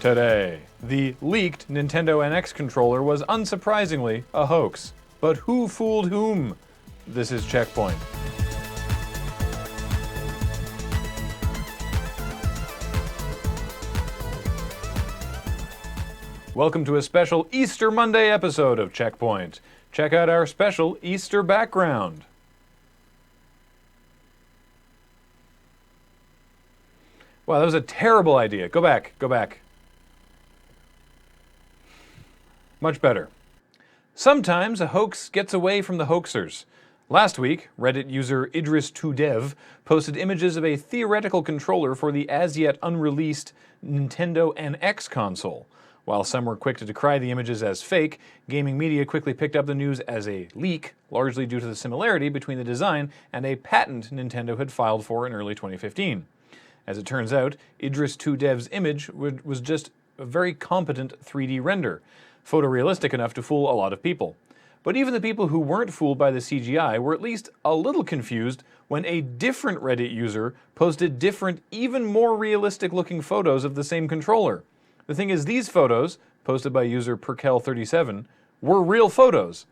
Today, the leaked Nintendo NX controller was unsurprisingly a hoax. But who fooled whom? This is CheckPoint. Welcome to a special Easter Monday episode of CheckPoint. Check out our special Easter background. Wow, that was a terrible idea. Go back. Much better. Sometimes a hoax gets away from the hoaxers. Last week, Reddit user Idris2Dev posted images of a theoretical controller for the as-yet unreleased Nintendo NX console. While some were quick to decry the images as fake, gaming media quickly picked up the news as a leak, largely due to the similarity between the design and a patent Nintendo had filed for in early 2015. As it turns out, Idris2Dev's image was just a very competent 3D render, photorealistic enough to fool a lot of people. But even the people who weren't fooled by the CGI were at least a little confused when a different Reddit user posted different, even more realistic-looking photos of the same controller. The thing is, these photos, posted by user Perkel37, were real photos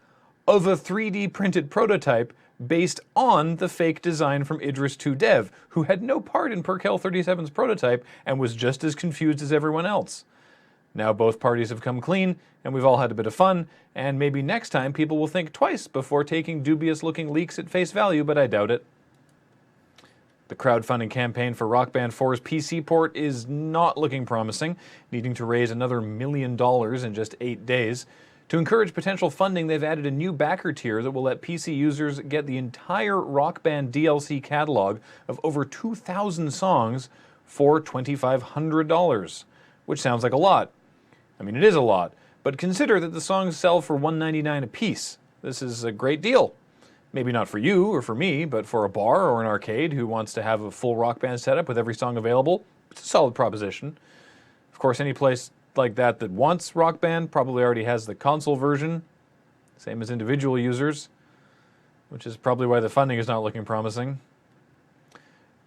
of a 3D printed prototype based on the fake design from Idris2Dev, who had no part in Perkel37's prototype and was just as confused as everyone else. Now both parties have come clean, and we've all had a bit of fun, and maybe next time people will think twice before taking dubious-looking leaks at face value, but I doubt it. The crowdfunding campaign for Rock Band 4's PC port is not looking promising, needing to raise another $1 million in just 8 days. To encourage potential funding, they've added a new backer tier that will let PC users get the entire Rock Band DLC catalog of over 2,000 songs for $2,500, which sounds like a lot. I mean, it is a lot, but consider that the songs sell for $1.99 a piece. This is a great deal. Maybe not for you or for me, but for a bar or an arcade who wants to have a full Rock Band setup with every song available, it's a solid proposition. Of course, any place like that wants Rock Band probably already has the console version, same as individual users, which is probably why the funding is not looking promising.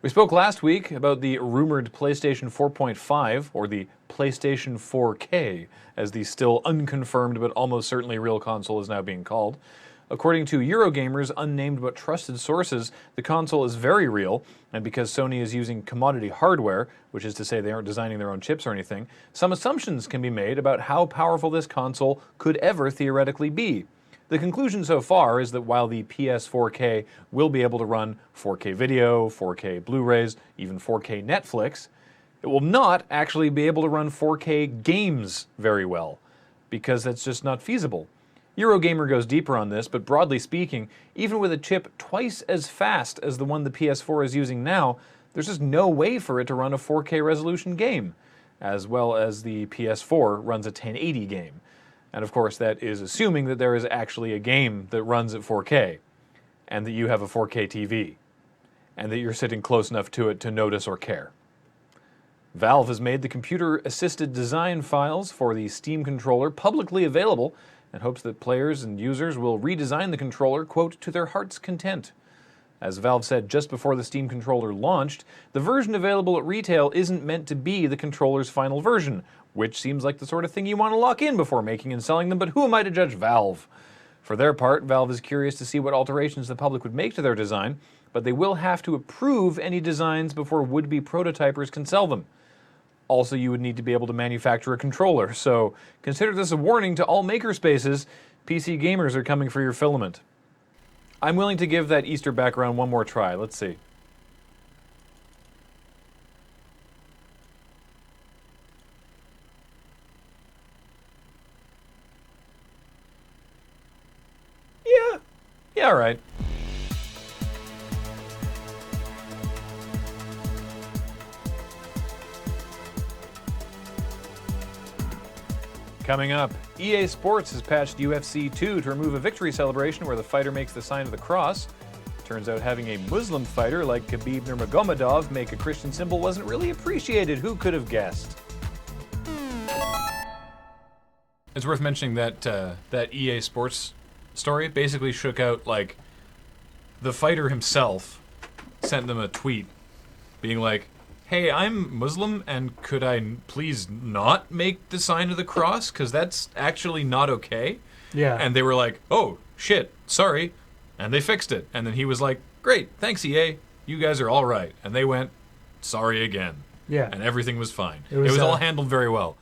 We spoke last week about the rumored PlayStation 4.5, or the PlayStation 4K, as the still unconfirmed but almost certainly real console is now being called. According to Eurogamer's unnamed but trusted sources, the console is very real, and because Sony is using commodity hardware, which is to say they aren't designing their own chips or anything, some assumptions can be made about how powerful this console could ever theoretically be. The conclusion so far is that while the PS4K will be able to run 4K video, 4K Blu-rays, even 4K Netflix, it will not actually be able to run 4K games very well, because that's just not feasible. Eurogamer goes deeper on this, but broadly speaking, even with a chip twice as fast as the one the PS4 is using now, there's just no way for it to run a 4K resolution game, as well as the PS4 runs a 1080 game. And of course, that is assuming that there is actually a game that runs at 4K, and that you have a 4K TV, and that you're sitting close enough to it to notice or care. Valve has made the computer-assisted design files for the Steam controller publicly available, and hopes that players and users will redesign the controller, quote, to their heart's content. As Valve said just before the Steam controller launched, the version available at retail isn't meant to be the controller's final version, which seems like the sort of thing you want to lock in before making and selling them, but who am I to judge Valve? For their part, Valve is curious to see what alterations the public would make to their design, but they will have to approve any designs before would-be prototypers can sell them. Also, you would need to be able to manufacture a controller, so consider this a warning to all makerspaces. PC gamers are coming for your filament. I'm willing to give that Easter background one more try. Let's see. Yeah, all right. Coming up, EA Sports has patched UFC 2 to remove a victory celebration where the fighter makes the sign of the cross. Turns out having a Muslim fighter like Khabib Nurmagomedov make a Christian symbol wasn't really appreciated. Who could have guessed? It's worth mentioning that that EA Sports story basically shook out, like, the fighter himself sent them a tweet being like, hey, I'm Muslim, and could I please not make the sign of the cross? Because that's actually not okay. Yeah. And they were like, oh, shit, sorry. And they fixed it. And then he was like, great, thanks, EA. You guys are all right. And they went, sorry again. Yeah. And everything was fine. It was, all handled very well.